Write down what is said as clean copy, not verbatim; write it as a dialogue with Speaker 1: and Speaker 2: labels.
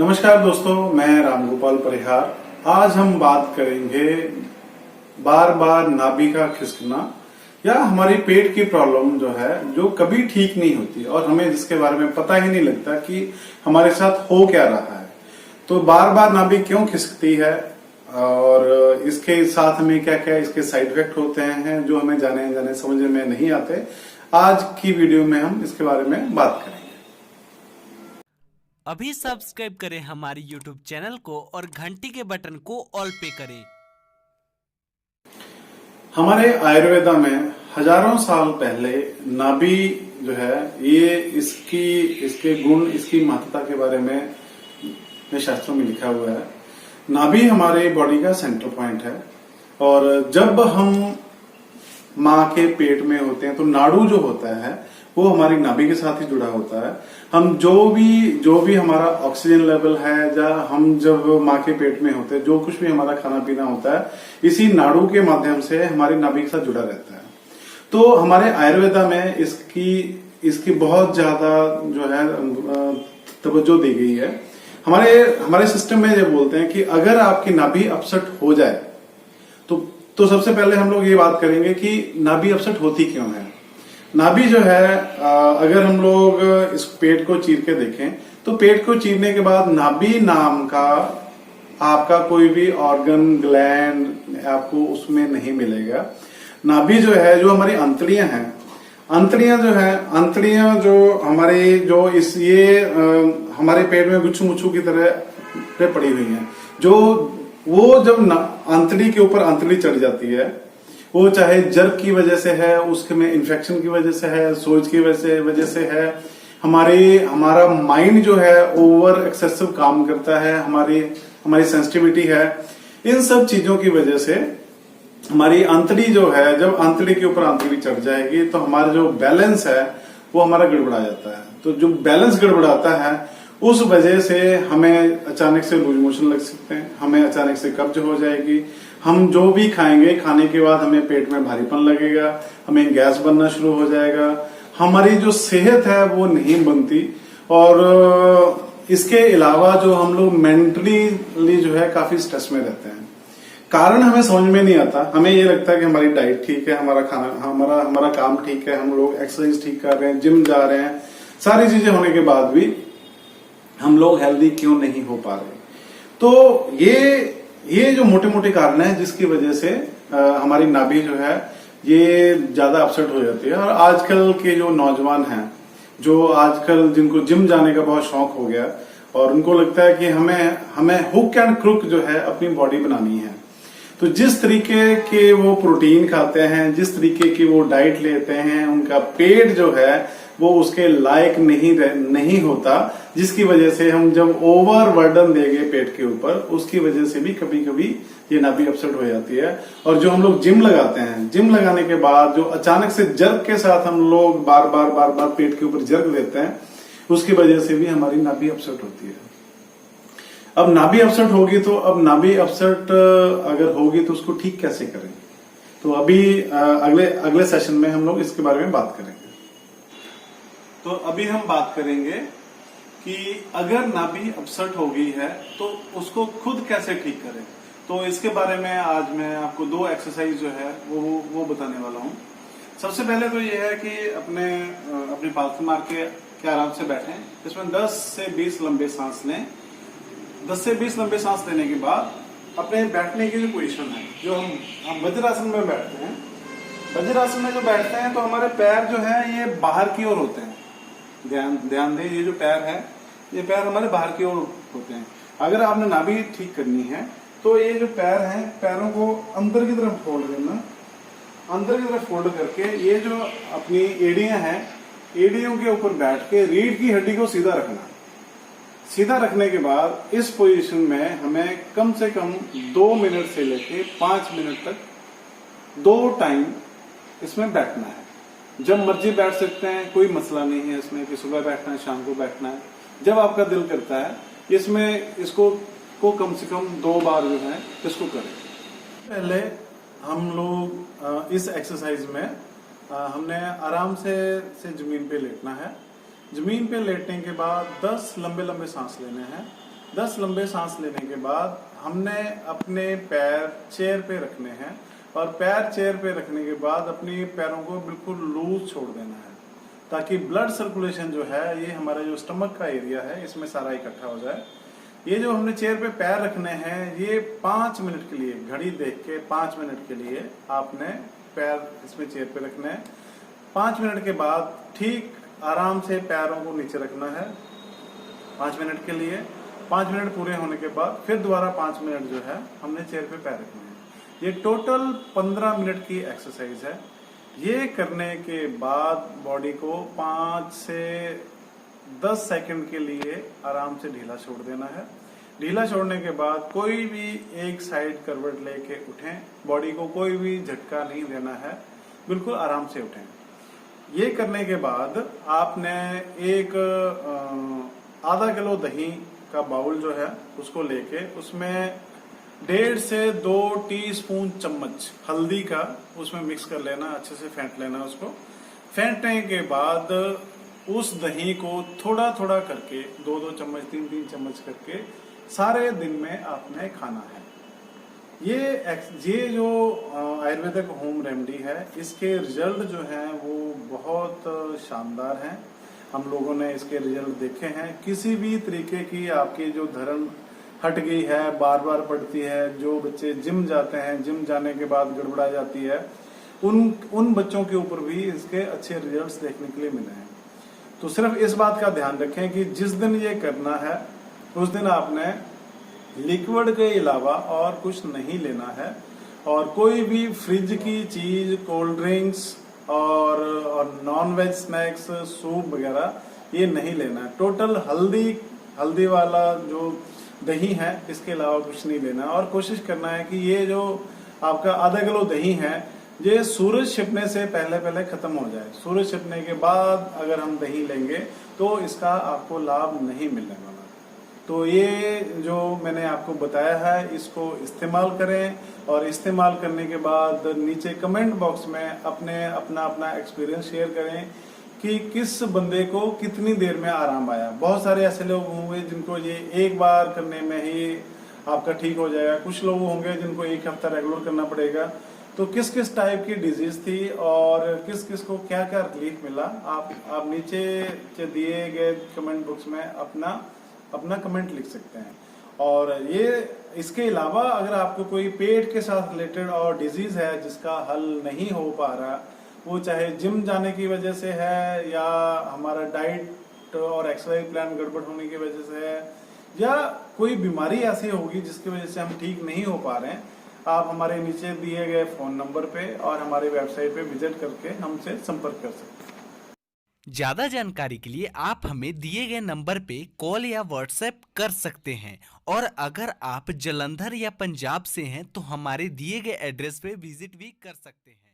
Speaker 1: नमस्कार दोस्तों, मैं रामगोपाल परिहार। आज हम बात करेंगे बार बार नाभि का खिसकना या हमारी पेट की प्रॉब्लम जो है, जो कभी ठीक नहीं होती और हमें जिसके बारे में पता ही नहीं लगता कि हमारे साथ हो क्या रहा है। तो बार बार नाभि क्यों खिसकती है और इसके साथ में क्या क्या इसके साइड इफेक्ट होते हैं जो हमें जाने समझ में नहीं आते। आज की वीडियो में हम इसके बारे में बात करेंगे।
Speaker 2: अभी सब्सक्राइब करें हमारी YouTube चैनल को और घंटी के बटन को ऑल पे करें।
Speaker 1: हमारे आयुर्वेदा में हजारों साल पहले नाभि जो है ये इसके गुण, इसकी महत्ता के बारे में शास्त्रों में लिखा हुआ है। नाभि हमारे बॉडी का सेंटर पॉइंट है और जब हम माँ के पेट में होते हैं तो नाड़ू जो होता है वो हमारी नाभि के साथ ही जुड़ा होता है। हम जो भी हमारा ऑक्सीजन लेवल है, या हम जब माँ के पेट में होते हैं जो कुछ भी हमारा खाना पीना होता है इसी नाड़ू के माध्यम से हमारी नाभि के साथ जुड़ा रहता है। तो हमारे आयुर्वेदा में इसकी बहुत ज्यादा जो है तवज्जो दी गई है। हमारे सिस्टम में ये बोलते हैं कि अगर आपकी नाभि अपसेट हो जाए तो सबसे पहले हम लोग ये बात करेंगे कि नाभि अपसेट होती क्यों है। नाभि जो है, अगर हम लोग इस पेट को चीर के देखें तो पेट को चीरने के बाद नाभि नाम का आपका कोई भी ऑर्गन, ग्लैंड आपको उसमें नहीं मिलेगा। नाभि जो है, जो हमारी अंतड़ियां हैं, अंतड़ियां जो हमारे पेट में गुच्छू मुच्छू की तरह पड़ी हुई हैं, वो जब अंतड़ी के ऊपर अंतड़ी चढ़ जाती है, वो चाहे जर्क की वजह से है, उसके में इन्फेक्शन की वजह से है, सोज की वजह से है, हमारा माइंड जो है ओवर एक्सेसिव काम करता है, हमारी सेंसिटिविटी है, इन सब चीजों की वजह से हमारी अंतड़ी जो है, जब अंतड़ी के ऊपर अंतड़ी चढ़ जाएगी तो हमारा जो बैलेंस है वो हमारा गड़बड़ा जाता है। तो जो बैलेंस गड़बड़ाता है उस वजह से हमें अचानक से लूज मोशन लग सकते हैं, हमें अचानक से कब्ज हो जाएगी। हम जो भी खाएंगे, खाने के बाद हमें पेट में भारीपन लगेगा, हमें गैस बनना शुरू हो जाएगा, हमारी जो सेहत है वो नहीं बनती। और इसके अलावा जो हम लोग मेंटली जो है काफी स्ट्रेस में रहते हैं। कारण हमें समझ में नहीं आता। हमें ये लगता है कि हमारी डाइट ठीक है, हमारा खाना, हमारा काम ठीक है, हम लोग एक्सरसाइज ठीक कर रहे हैं, जिम जा रहे हैं, सारी चीजें होने के बाद भी हम लोग हेल्दी क्यों नहीं हो पा रहे। तो ये जो मोटे मोटे कारण है जिसकी वजह से हमारी नाभि जो है ये ज्यादा अपसेट हो जाती है। और आजकल के जो नौजवान हैं, जो आजकल जिनको जिम जाने का बहुत शौक हो गया और उनको लगता है कि हमें हुक एंड क्रुक जो है अपनी बॉडी बनानी है, तो जिस तरीके के वो प्रोटीन खाते हैं, जिस तरीके की वो डाइट लेते हैं, उनका पेट जो है वो उसके लायक नहीं होता, जिसकी वजह से हम जब ओवर बर्डन देंगे पेट के ऊपर, उसकी वजह से भी कभी कभी ये नाभि अपसेट हो जाती है। और जो हम लोग जिम लगाते हैं, जिम लगाने के बाद जो अचानक से जर्क के साथ हम लोग बार बार पेट के ऊपर जर्क देते हैं, उसकी वजह से भी हमारी नाभि अपसेट होती है। अब नाभि अपसेट होगी तो अगर होगी तो उसको ठीक कैसे करें, तो अभी अगले सेशन में हम लोग इसके बारे में बात करेंगे। तो अभी हम बात करेंगे कि अगर नाभि अपसेट हो गई है तो उसको खुद कैसे ठीक करें। तो इसके बारे में आज मैं आपको 2 एक्सरसाइज जो है वो बताने वाला हूँ। सबसे पहले तो ये है कि अपनी पालथी मार के आराम से बैठें। इसमें 10 से 20 लंबे सांस लें। 10 से 20 लंबे सांस लेने के बाद अपने बैठने की जो पोजीशन है, जो हम वज्रासन में बैठते हैं, वज्रासन में जो बैठते हैं तो हमारे पैर जो है ये बाहर की ओर होते हैं। ध्यान दें, ये जो पैर है ये पैर हमारे बाहर की ओर होते हैं। अगर आपने नाभि ठीक करनी है तो ये जो पैर हैं, पैरों को अंदर की तरफ फोल्ड करना, अंदर की तरफ फोल्ड करके ये जो अपनी एड़ियां हैं, एड़ियों के ऊपर बैठ के रीढ़ की हड्डी को सीधा रखना। सीधा रखने के बाद इस पोजीशन में हमें कम से कम 2 मिनट से लेके 5 मिनट तक 2 टाइम इसमें बैठना है। जब मर्जी बैठ सकते हैं, कोई मसला नहीं है इसमें कि सुबह बैठना है, शाम को बैठना है, जब आपका दिल करता है। इसको कम से कम 2 बार जो है इसको करें। पहले हम लोग इस एक्सरसाइज में हमने आराम से जमीन पे लेटना है। जमीन पे लेटने के बाद 10 लंबे लंबे सांस लेने हैं 10 लंबे सांस लेने के बाद हमने अपने पैर चेयर पे रखने हैं और पैर चेयर पे रखने के बाद अपनी पैरों को बिल्कुल लूज छोड़ देना है, ताकि ब्लड सर्कुलेशन जो है ये हमारा जो स्टमक का एरिया है इसमें सारा इकट्ठा हो जाए। ये जो हमने चेयर पे पैर रखने हैं ये 5 मिनट के लिए, घड़ी देख के 5 मिनट के लिए आपने पैर इसमें चेयर पे रखने हैं। 5 मिनट के बाद ठीक आराम से पैरों को नीचे रखना है 5 मिनट के लिए। 5 मिनट पूरे होने के बाद फिर दोबारा 5 मिनट जो है हमने चेयर पे पैर रखने हैं। ये टोटल 15 मिनट की एक्सरसाइज है। ये करने के बाद बॉडी को 5 से 10 सेकंड के लिए आराम से ढीला छोड़ देना है। ढीला छोड़ने के बाद कोई भी एक साइड करवट लेके उठें, बॉडी को कोई भी झटका नहीं देना है, बिल्कुल आराम से उठें। ये करने के बाद आपने एक आधा किलो दही का बाउल जो है उसको लेके उसमें 1.5 से 2 टीस्पून चम्मच हल्दी का उसमें मिक्स कर लेना, अच्छे से फेंट लेना उसको। फेंटने के बाद उस दही को थोड़ा थोड़ा करके 2-2 चम्मच 3-3 चम्मच करके सारे दिन में आपने खाना है। ये जो आयुर्वेदिक होम रेमेडी है इसके रिजल्ट जो हैं वो बहुत शानदार हैं। हम लोगों ने इसके रिजल्ट देखे हैं। किसी भी तरीके की आपकी जो धरण हट गई है, बार बार पड़ती है, जो बच्चे जिम जाते हैं, जिम जाने के बाद गड़बड़ा जाती है, उन बच्चों के ऊपर भी इसके अच्छे रिजल्ट्स देखने के लिए मिले हैं। तो सिर्फ इस बात का ध्यान रखें कि जिस दिन ये करना है उस दिन आपने लिक्विड के अलावा और कुछ नहीं लेना है और कोई भी फ्रिज की चीज, कोल्ड ड्रिंक्स और नॉन वेज स्नैक्स, सूप वगैरह ये नहीं लेना है। टोटल हल्दी वाला जो दही है इसके अलावा कुछ नहीं लेना और कोशिश करना है कि ये जो आपका आधा किलो दही है ये सूरज छिपने से पहले खत्म हो जाए। सूरज छिपने के बाद अगर हम दही लेंगे तो इसका आपको लाभ नहीं मिलने वाला। तो ये जो मैंने आपको बताया है इसको इस्तेमाल करें और इस्तेमाल करने के बाद नीचे कमेंट बॉक्स में अपना एक्सपीरियंस शेयर करें कि किस बंदे को कितनी देर में आराम आया। बहुत सारे ऐसे लोग होंगे जिनको ये एक बार करने में ही आपका ठीक हो जाएगा, कुछ लोग होंगे जिनको एक हफ्ता रेगुलर करना पड़ेगा। तो किस किस टाइप की डिजीज थी और किस किस को क्या क्या रिलीफ मिला, आप नीचे दिए गए कमेंट बॉक्स में अपना कमेंट लिख सकते हैं। और ये इसके अलावा अगर आपको कोई पेट के साथ रिलेटेड और डिजीज है जिसका हल नहीं हो पा रहा, वो चाहे जिम जाने की वजह से है या हमारा डाइट और एक्सरसाइज प्लान गड़बड़ होने की वजह से है या कोई बीमारी ऐसी होगी जिसकी वजह से हम ठीक नहीं हो पा रहे हैं, आप हमारे नीचे दिए गए फोन नंबर पे और हमारी वेबसाइट पे विजिट करके हमसे संपर्क कर सकते हैं।
Speaker 2: ज्यादा जानकारी के लिए आप हमें दिए गए नंबर पे कॉल या व्हाट्सएप कर सकते हैं और अगर आप जालंधर या पंजाब से हैं तो हमारे दिए गए एड्रेस पे विजिट भी कर सकते हैं।